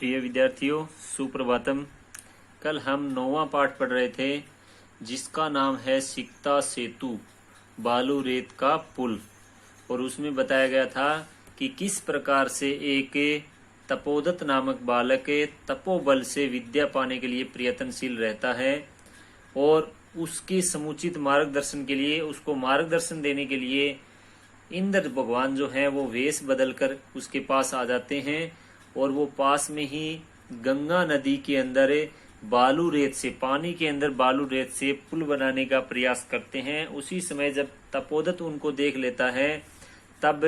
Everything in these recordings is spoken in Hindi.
प्रिय विद्यार्थियों, सुप्रभातम। कल हम 9वां पाठ पढ़ रहे थे जिसका नाम है सिकता सेतु बालू रेत का पुल। और उसमें बताया गया था कि किस प्रकार से एक तपोदत नामक बालक तपोबल से विद्या पाने के लिए प्रयत्नशील रहता है और उसके समुचित मार्गदर्शन के लिए, उसको मार्गदर्शन देने के लिए इंद्र भगवान जो हैं वो वेश बदलकर उसके पास आ जाते हैं और वो पास में ही गंगा नदी के अंदर बालू रेत से, पानी के अंदर बालू रेत से पुल बनाने का प्रयास करते हैं। उसी समय जब तपोदत उनको देख लेता है तब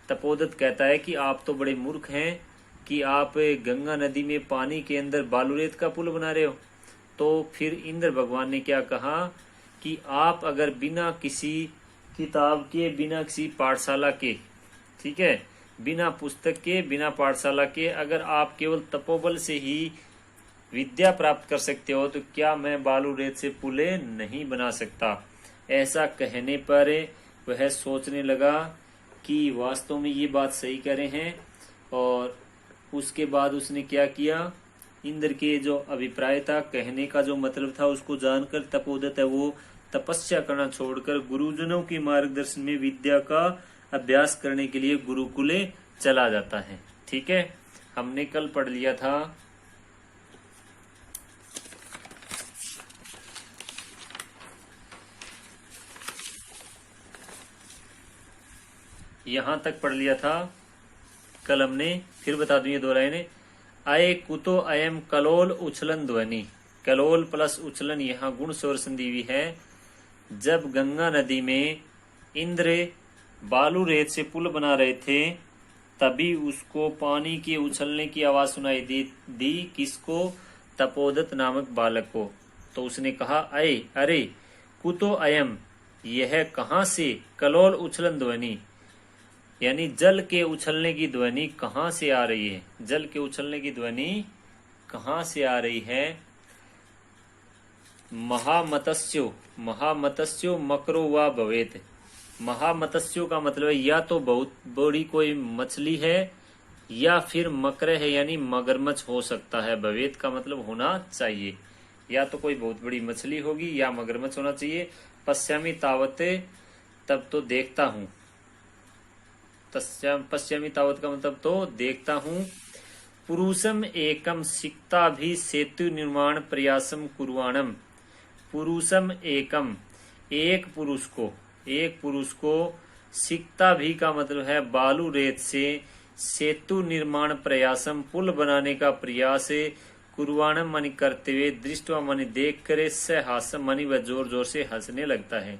तपोदत कहता है कि आप तो बड़े मूर्ख हैं कि आप गंगा नदी में पानी के अंदर बालू रेत का पुल बना रहे हो। तो फिर इंद्र भगवान ने क्या कहा कि आप अगर बिना किसी किताब के, बिना किसी पाठशाला के, ठीक है, बिना पुस्तक के, बिना पाठशाला के, अगर आप केवल तपोबल से ही विद्या प्राप्त कर सकते हो तो क्या मैं बालू रेत से पुले नहीं बना सकता। ऐसा कहने पर वह सोचने लगा कि वास्तव में ये बात सही कह रहे हैं। और उसके बाद उसने क्या किया, इंद्र के जो अभिप्राय था, कहने का जो मतलब था, उसको जानकर तपोदत है वो तपस्या करना छोड़कर गुरुजनों के मार्गदर्शन में विद्या का अभ्यास करने के लिए गुरुकुले चला जाता है। ठीक है, हमने कल पढ़ लिया था यहां तक पढ़ लिया था कल हमने, फिर बता दूं ये दोहराए ने। अय कुतो अयम कलोल उछलन ध्वनि, कलोल प्लस उछलन यहाँ गुण स्वर संधि हुई है। जब गंगा नदी में इंद्र बालू रेत से पुल बना रहे थे तभी उसको पानी के उछलने की आवाज सुनाई दी किसको, तपोदत नामक बालक को। तो उसने कहा अय, अरे कुतो अयम, यह कहां से, कलोल उछलन ध्वनि यानी जल के उछलने की ध्वनि कहां से आ रही है, जल के उछलने की ध्वनि कहां से आ रही है। महामत्स्यो, महामत्स्यो मकरो वा भवेत। महामत्स्यो का मतलब है या तो बहुत बड़ी कोई मछली है या फिर मकर है यानी मगरमच्छ हो सकता है। भवेत का मतलब होना चाहिए, या तो कोई बहुत बड़ी मछली होगी या मगरमच्छ होना चाहिए। पश्चिमी तावत, तब तो देखता हूं, पश्चिमी तावत का मतलब तो देखता हूं। पुरुषम एकम सिकता भी सेतु निर्माण प्रयासम कुर्वाणम। पुरुषम एकम, एक पुरुष को, एक पुरुष को, सिकता भी का मतलब है बालू रेत से, सेतु निर्माण प्रयासम पुल बनाने का प्रयास, कुर्वाणम मानी करते हुए, दृष्टवा मानी देख करे, सहासम मानी वह जोर जोर से हंसने लगता है।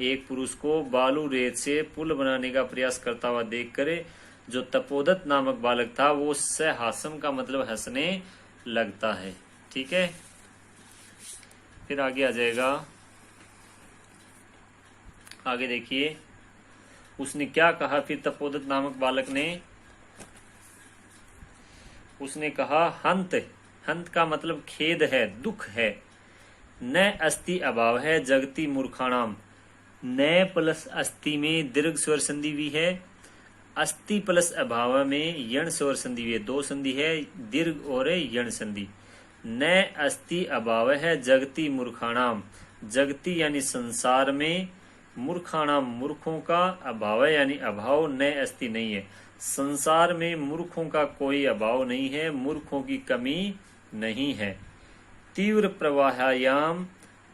एक पुरुष को बालू रेत से पुल बनाने का प्रयास करता हुआ देख करे जो तपोदत नामक बालक था वो सहासम का मतलब हंसने लगता है। ठीक है, फिर आगे आ जाएगा, आगे देखिए उसने क्या कहा। फिर तपोदत नामक बालक ने, उसने कहा हंत, हंत का मतलब खेद है, दुख है। न अस्ति अभाव है जगती मूर्खाणाम, न प्लस अस्ति में दीर्घ स्वर संधि भी है, अस्ति प्लस अभाव में यण स्वर संधि भी है, दो संधि है, दीर्घ और यण संधि। न अस्ति अभाव है जगती मूर्खाणाम, जगती यानी संसार में, मूर्खाणाम मूर्खों का, अभाव यानी अभाव, न अस्ति नहीं है। संसार में मूर्खों का कोई अभाव नहीं है, मूर्खों की कमी नहीं है। तीव्र प्रवाहायाम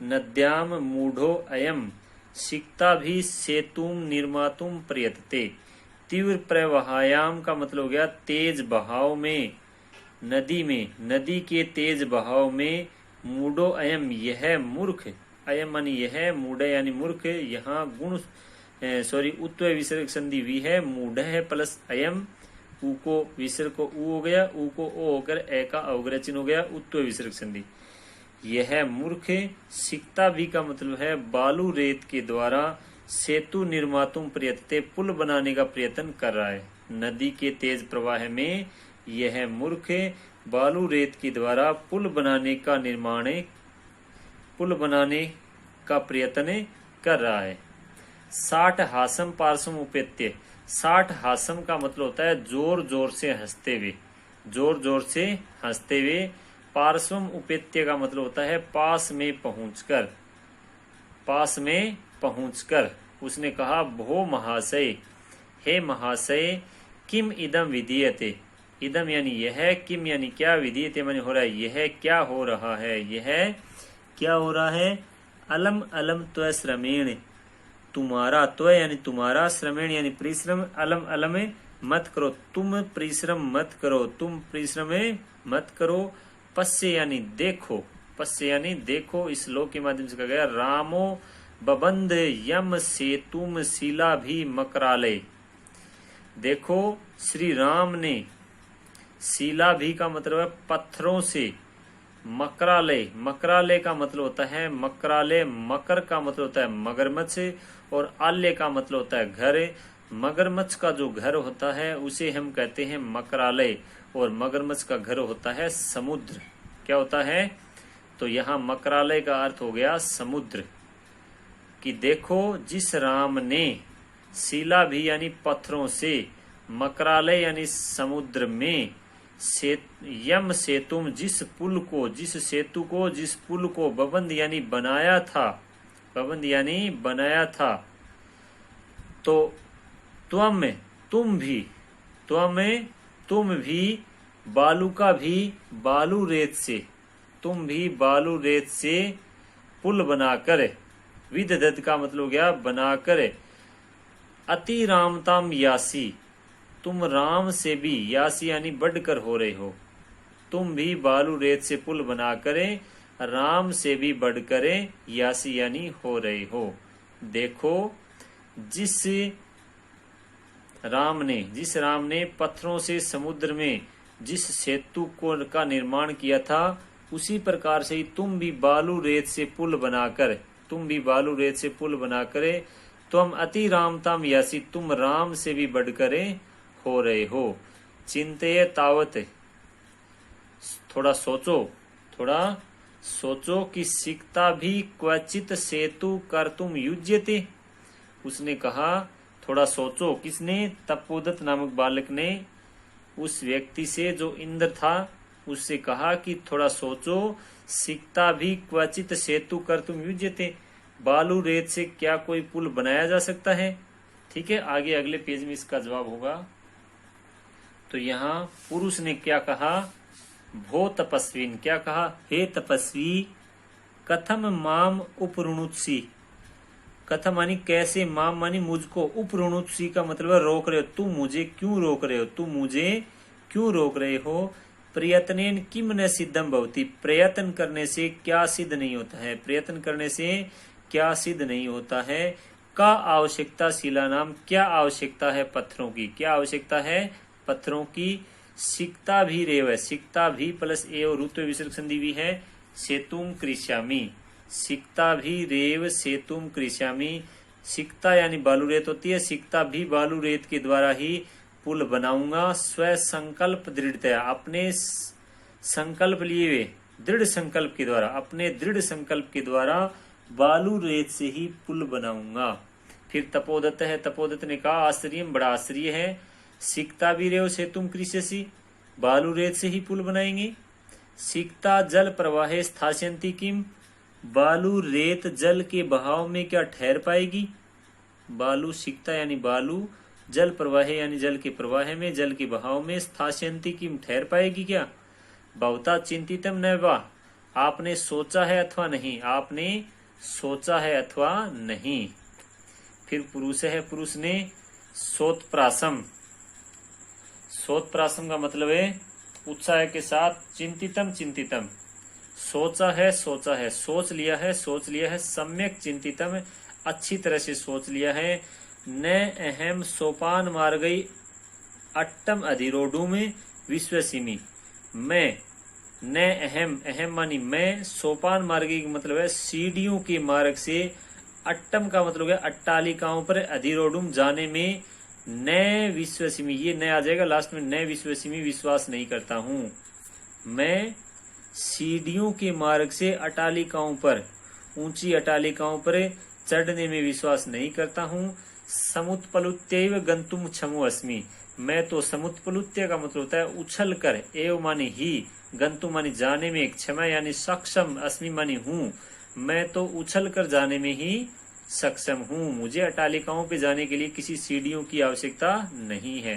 नद्याम मूढ़ो अयम सिकता भी सेतुम निर्मातुम प्रयतते। तीव्र प्रवाहायाम का मतलब हो गया तेज बहाव में, नदी में, नदी के तेज बहाव में, मूढ़ो अयम यह मूर्ख, अयम मानी यह, मूढ़ यानी मूर्ख, यहाँ गुण उत्व विसर्ग संधि भी है, मूढ़ है प्लस अयम, ऊ को विसर्ग को ऊ हो गया, ऊ को ओ होकर ए का अवग्रह चिन्ह हो गया, उत्व विसर्ग संधि। यह मूर्ख, सिकता भी का मतलब है बालू रेत के द्वारा सेतु निर्मातुम प्रयतते पुल बनाने का प्रयत्न कर रहा है। नदी के तेज प्रवाह में यह मूर्ख बालू रेत के द्वारा पुल बनाने का निर्माण, पुल बनाने का प्रयत्न कर रहा है। 60 हासम पार्श्व उपेत्य, 60 हासम का मतलब होता है जोर जोर से हंसते हुए, जोर जोर से हंसते हुए। पार्श्वम उपेत्य का मतलब होता है पास में पहुंचकर, पास में पहुंचकर। उसने कहा भो महाशय, हे महाशय, किम इदम विधीयते, इदम यानी यह, किम यानी क्या, विधीयते माने हो रहा है, यह क्या हो रहा है, यह क्या हो रहा है। अलम अलम त्व श्रमेण, तुम्हारा, त्व यानी तुम्हारा, श्रमेण यानी परिश्रम, अलम अलम मत करो, तुम परिश्रम मत करो, तुम परिश्रम मत करो। पश्य यानी देखो, पश्य यानी देखो। इस श्लोक के माध्यम से कहा गया रामो बबंध यम सेतुम शिला भी मकरालय। देखो श्री राम ने शिला भी का मतलब है पत्थरों से, मकरालय, मकरालय का मतलब होता है मकरालय, मकर का मतलब होता है मगरमच्छ, और आलय का मतलब होता है घर। मगरमच्छ का जो घर होता है उसे हम कहते हैं मकरालय, और मगरमच्छ का घर होता है समुद्र। क्या होता है, तो यहाँ मकरालय का अर्थ हो गया समुद्र। कि देखो जिस राम ने शिला भी यानी पत्थरों से, मकरालय यानी समुद्र में, यम सेतुम जिस पुल को, जिस सेतु को, जिस पुल को, बबंद यानी बनाया था, बबंद यानी बनाया था। तो त्वम तुम भी, त्वम तुम भी, बालू का भी, बालू रेत से, तुम भी बालू रेत से पुल बनाकर, विदधत का मतलब हो गया बनाकर, अति रामताम यासी, तुम राम से भी, यासी यानी बढ़कर हो रहे हो, तुम भी बालू रेत से पुल बनाकर राम से भी बढ़कर यासी यानी हो रहे हो। देखो जिस राम ने पत्थरों से समुद्र में जिस सेतु को का निर्माण किया था, उसी प्रकार से ही तुम भी बालू रेत से पुल बनाकर, तुम भी बालू रेत से पुल बनाकर, तुम अति रामताम यासी, तुम राम से भी बढ़कर हो रहे हो। चिंतये तावत, थोड़ा सोचो, थोड़ा सोचो कि सिकता भी क्वचित सेतु कर तुम युज्यते। उसने कहा थोड़ा सोचो, किसने, तपोदत नामक बालक ने उस व्यक्ति से जो इंद्र था उससे कहा कि थोड़ा सोचो, सिकता भी क्वचित सेतु कर तुम युज्यते, बालू रेत से क्या कोई पुल बनाया जा सकता है। ठीक है, आगे अगले पेज में इसका जवाब होगा। तो यहाँ पुरुष ने क्या कहा, भो तपस्वीन, क्या कहा, हे तपस्वी, कथम माम उपरुणुत्सी, कथम मानी कैसे, माम मानी मुझको, उपरुणुत्सी का मतलब है रोक रहे हो, तुम मुझे क्यों रोक रहे हो, तुम मुझे क्यों रोक रहे हो। प्रयत्नेन किम न सिद्धम भवति, प्रयत्न करने से क्या सिद्ध नहीं होता है, प्रयत्न करने से क्या सिद्ध नहीं होता है। का आवश्यकता शिला नाम, क्या आवश्यकता है पत्थरों की, क्या आवश्यकता है पत्थरों की। सिकता भी रेव है, सिकता भी प्लस ए और ऋतु विसर्ग संधि भी है, सेतुम कृष्यामी, सिकता भी रेव सेतुम कृष्यामी। सिकता यानी बालू रेत होती है, सिकता भी बालू रेत के द्वारा ही पुल बनाऊंगा। स्व संकल्प दृढ़ता, अपने संकल्प लिए हुए दृढ़ संकल्प के द्वारा, अपने दृढ़ संकल्प के द्वारा बालू रेत से ही पुल बनाऊंगा। फिर तपोदत्त है, तपोदत्त ने कहा आश्चर्य, बड़ा आश्चर्य है, सिकता भी रेव सेतुम कृष्यसी, बालू रेत से ही पुल बनाएंगे। सिकता जल प्रवाहे स्थास्यन्ति किम, बालू रेत जल के बहाव में क्या ठहर पाएगी। बालू सिकता यानी बालू, जल प्रवाह यानी जल के प्रवाह में, जल के बहाव में, स्थास्यन्ति किम ठहर पाएगी क्या। बहुता चिंतितम न वा, आपने सोचा है अथवा नहीं, आपने सोचा है अथवा नहीं। फिर पुरुष है, पुरुष ने सोतप्रासम, सोतप्रासम का मतलब है उत्साह के साथ, चिंतितम चिंतितम, सोचा है, सोचा है, सोच लिया है, सोच लिया है, सम्यक चिंतितम अच्छी तरह से सोच लिया है। न अहम सोपान मार्गई अट्टम अधिरोढ़ में विश्वसिमी, मैं, न अहम, अहम मानी मैं, सोपान मार्गी का मतलब है सीढ़ियों के मार्ग से, अट्टम का मतलब है अट्टालिकाओं पर, अधिरोढ़ जाने में, न विश्वसिमी, ये न आ जाएगा लास्ट में, न विश्वसिमी विश्वास नहीं करता हूँ। मैं सीढ़ियों के मार्ग से अटालिकाओं पर, ऊंची अटालिकाओं पर चढ़ने में विश्वास नहीं करता हूँ। समुत्पलुत्यैव गंतुम क्षमो अस्मि, मैं तो समुत्प्लुत्य का मतलब होता है उछल कर, एव मानी ही, गंतु मानी जाने में, क्षमा यानी सक्षम, अस्मि मानी हूँ, मैं तो उछल कर जाने में ही सक्षम हूँ, मुझे अटालिकाओं पे जाने के लिए किसी सीढ़ियों की आवश्यकता नहीं है।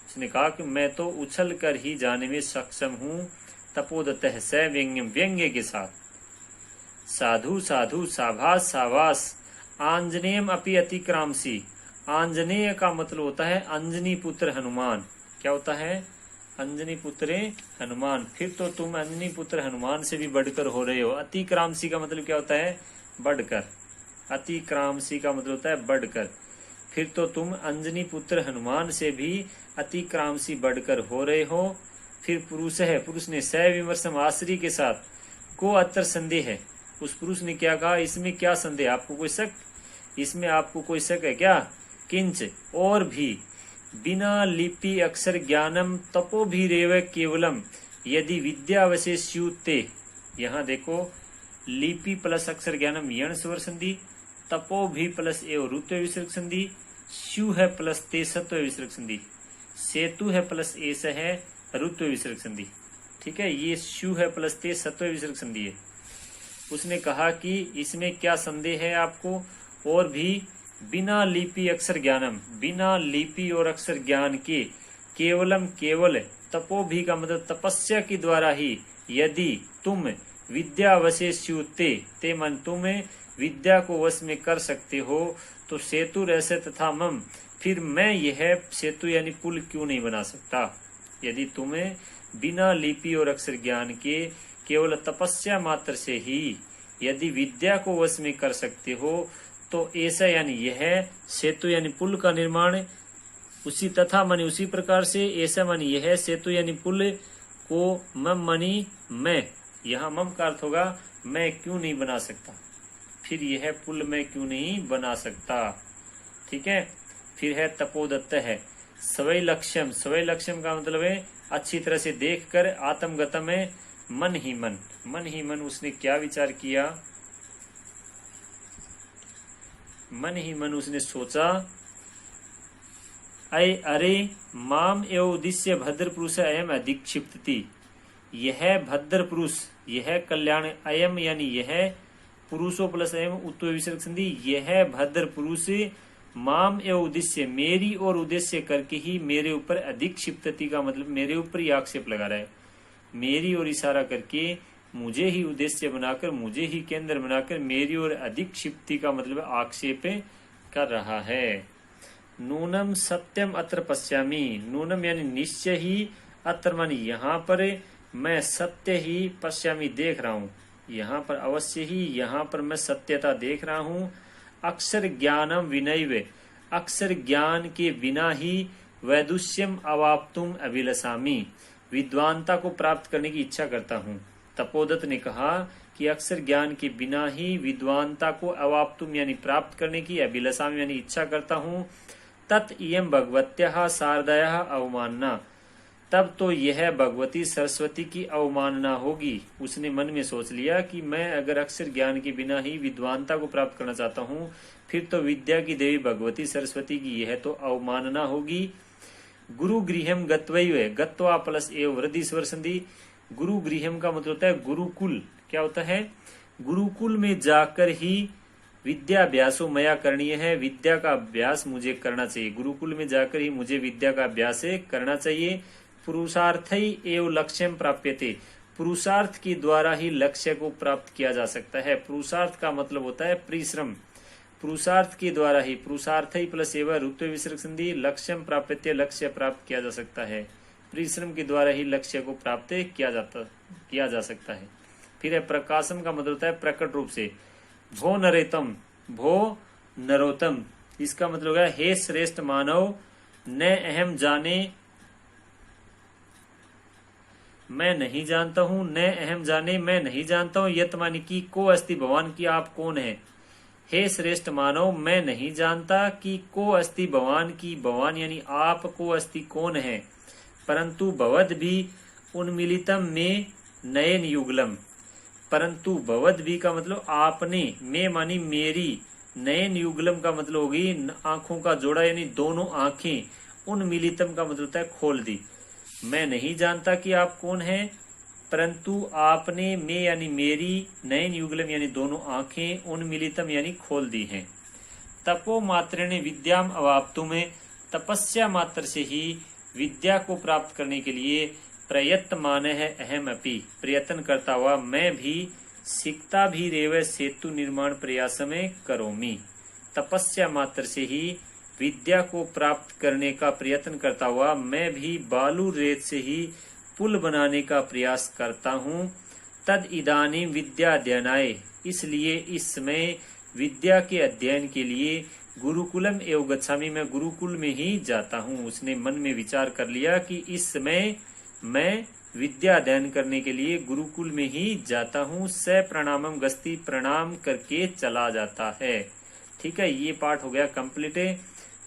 उसने कहा कि मैं तो उछल कर ही जाने में सक्षम हूँ। तपोदत्तः स व्यंग्यम, व्यंग्य के साथ, साधु साधु, साभास सावास, आंजनेयम अपि अतिक्रामसी। आंजनेय का मतलब होता है अंजनी पुत्र हनुमान। क्या होता है? अंजनी पुत्र हनुमान। फिर तो तुम अंजनी पुत्र हनुमान से भी बढ़कर हो रहे हो। अतिक्रामसी का मतलब क्या होता है? बढ़कर। अतिक्रामसी का मतलब होता है बढ़कर। फिर तो तुम अंजनी पुत्र हनुमान से भी अतिक्रामसी बढ़कर हो रहे हो। फिर पुरुष है, पुरुष ने स विमर्शम आश्री के साथ को अत्र संदेह है। उस पुरुष ने क्या कहा? इसमें क्या संदेह? आपको कोई शक? इसमें आपको कोई शक है क्या? किंच, और भी, बिना लिपि अक्षर ज्ञानम तपो भी रेव केवलम यदि विद्यावशेष्युते। यहाँ देखो, लिपि प्लस अक्षर ज्ञानम यण स्वर संधि, तपो भी प्लस एव रुत्व विसर्ग संधि, स्यु है प्लस ते सत्व विसर्ग संधि, सेतु है प्लस एस है रुत्व विसर्ग संधि। ठीक है, ये स्यु है प्लस ते सत्व विसर्ग संधि है। उसने कहा कि इसमें क्या संदेह है आपको? और भी, बिना लिपि अक्षर ज्ञानम, बिना लिपि और अक्षर ज्ञान के, केवलम केवल, तपो भी का मतलब तपस्या के द्वारा ही, यदि तुम विद्यावशेष्युते, ते मन तुम विद्या को वश में कर सकते हो, तो सेतु रहस्य तथा मम, फिर मैं यह सेतु यानी पुल क्यों नहीं बना सकता? यदि तुम्हें बिना लिपि और अक्षर ज्ञान के केवल तपस्या मात्र से ही यदि विद्या को वश में कर सकते हो, तो ऐसा यानी यह सेतु यानी पुल का निर्माण, उसी तथा मानी उसी प्रकार से, ऐसा मानी यह सेतु यानी पुल को, मम मानी मैं, यहाँ मम का अर्थ होगा मैं क्यों नहीं बना सकता, फिर यह पुल मैं क्यों नहीं बना सकता। ठीक है, फिर है तपोदत्त है सवै लक्ष्यम। सवै लक्ष्यम का मतलब है अच्छी तरह से देखकर, आत्मगतम है मन ही मन। मन ही मन उसने क्या विचार किया? मन ही मन उसने सोचा, अरे माम एव उद्देश्य भद्र पुरुष अयम अधिक्षिप्ति। यह भद्र पुरुष, यह कल्याण, अयम यानी यह, पुरुषो प्लस अयम उत्व विसर्ग संधि, यह भद्र पुरुष माम एव उद्देश्य, मेरी और उद्देश्य करके ही मेरे ऊपर अधिक्षिप्ति का मतलब मेरे ऊपर ही आक्षेप लगा रहा है। मेरी और इशारा करके मुझे ही उद्देश्य बनाकर, मुझे ही केंद्र बनाकर मेरी और अधिक्षिप्ति का मतलब आक्षेप कर रहा है। नूनम सत्यम अत्र पश्यामि। नूनम यानी निश्चय ही, अत्र मानी यहाँ पर, मैं सत्य ही, पश्यामि देख रहा हूँ, यहाँ पर अवश्य ही, यहाँ पर मैं सत्यता देख रहा हूँ। अक्षर ज्ञानम विनैव, अक्षर ज्ञान के बिना ही वैदुष्यम अवाप्तुम अभिलषामि, विद्वानता को प्राप्त करने की इच्छा करता हूँ। तपोदत्त ने कहा कि अक्षर ज्ञान के बिना ही विद्वानता को अवाप्तुम यानी प्राप्त करने की, अभिलषामि यानी इच्छा करता हूँ। तत् इयं भगवत्याः शारदायाः अवमानना, तब तो यह भगवती सरस्वती की अवमानना होगी। उसने मन में सोच लिया कि मैं अगर अक्षर ज्ञान के बिना ही विद्वानता को प्राप्त करना चाहता हूँ, फिर तो विद्या की देवी भगवती सरस्वती की यह तो अवमानना होगी। गुरु गृहम गत्वैव, गत्वा प्लस एव वृद्धि स्वर संधि। गुरु गृहम का मतलब होता है गुरुकुल। क्या होता है? गुरुकुल में जाकर ही विद्याभ्यासो मया करणीय है, विद्या का अभ्यास मुझे करना चाहिए। गुरुकुल में जाकर ही मुझे विद्या का अभ्यास करना चाहिए। पुरुषार्थ ही एव लक्ष्यम प्राप्यते, पुरुषार्थ के द्वारा ही लक्ष्य को प्राप्त किया जा सकता है। पुरुषार्थ का मतलब होता है परिश्रम। पुरुषार्थ के द्वारा ही, पुरुषार्थ ही प्लस एवं रुत्व विसर्ग संधि, लक्ष्यम प्राप्यते, लक्ष्य प्राप्त किया जा सकता है। परिश्रम के द्वारा ही लक्ष्य को प्राप्त किया जा सकता है। फिर है प्रकाशम का मतलब होता है प्रकट रूप से। भो नरेतम, भो नरोतम, इसका मतलब है हे श्रेष्ठ मानव, न अहम जाने, मैं नहीं जानता हूँ, न अहम जाने मैं नहीं जानता हूँ, यत मानी की को अस्ति भगवान की आप कौन है। हे श्रेष्ठ मानव, मैं नहीं जानता कि को अस्ति भगवान की, भगवान यानी आप को अस्ति कौन है, परंतु भवद भी उन्मिलितम में नयन युगलम, परंतु भवद भी का मतलब आपने, मैं मानी मेरी, नयन युगलम का मतलब होगी आंखों का जोड़ा यानी दोनों आंखें, उन्मीलितम का मतलब होता है खोल दी। मैं नहीं जानता कि आप कौन हैं, परंतु आपने मैं यानी मेरी, नयन युगलम यानी दोनों आंखें, उन्मीलितम यानी खोल दी हैं। तपो मात्रेण विद्याम अवाप्तु में, तपस्या मात्र से ही विद्या को प्राप्त करने के लिए प्रयत्न है अहम अपि, प्रयत्न करता हुआ मैं भी, सिक्ता भी रेव सेतु निर्माण प्रयास में करोमि। तपस्या मात्र से ही विद्या को प्राप्त करने का प्रयत्न करता हुआ मैं भी बालू रेत से ही पुल बनाने का प्रयास करता हूँ। तद इदानीम विद्या अध्ययनाय, इसलिए इस समय विद्या के अध्ययन के लिए गुरुकुलम एवं गच्छामि, मैं गुरुकुल में ही जाता हूँ। उसने मन में विचार कर लिया कि इस समय मैं विद्या अध्ययन करने के लिए गुरुकुल में ही जाता हूँ। स प्रणामम गस्ती, प्रणाम करके चला जाता है। ठीक है, ये पाठ हो गया कंप्लीट।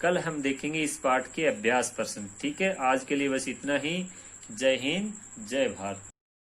कल हम देखेंगे इस पाठ के अभ्यास प्रश्न। ठीक है, आज के लिए बस इतना ही। जय हिंद, जय भारत।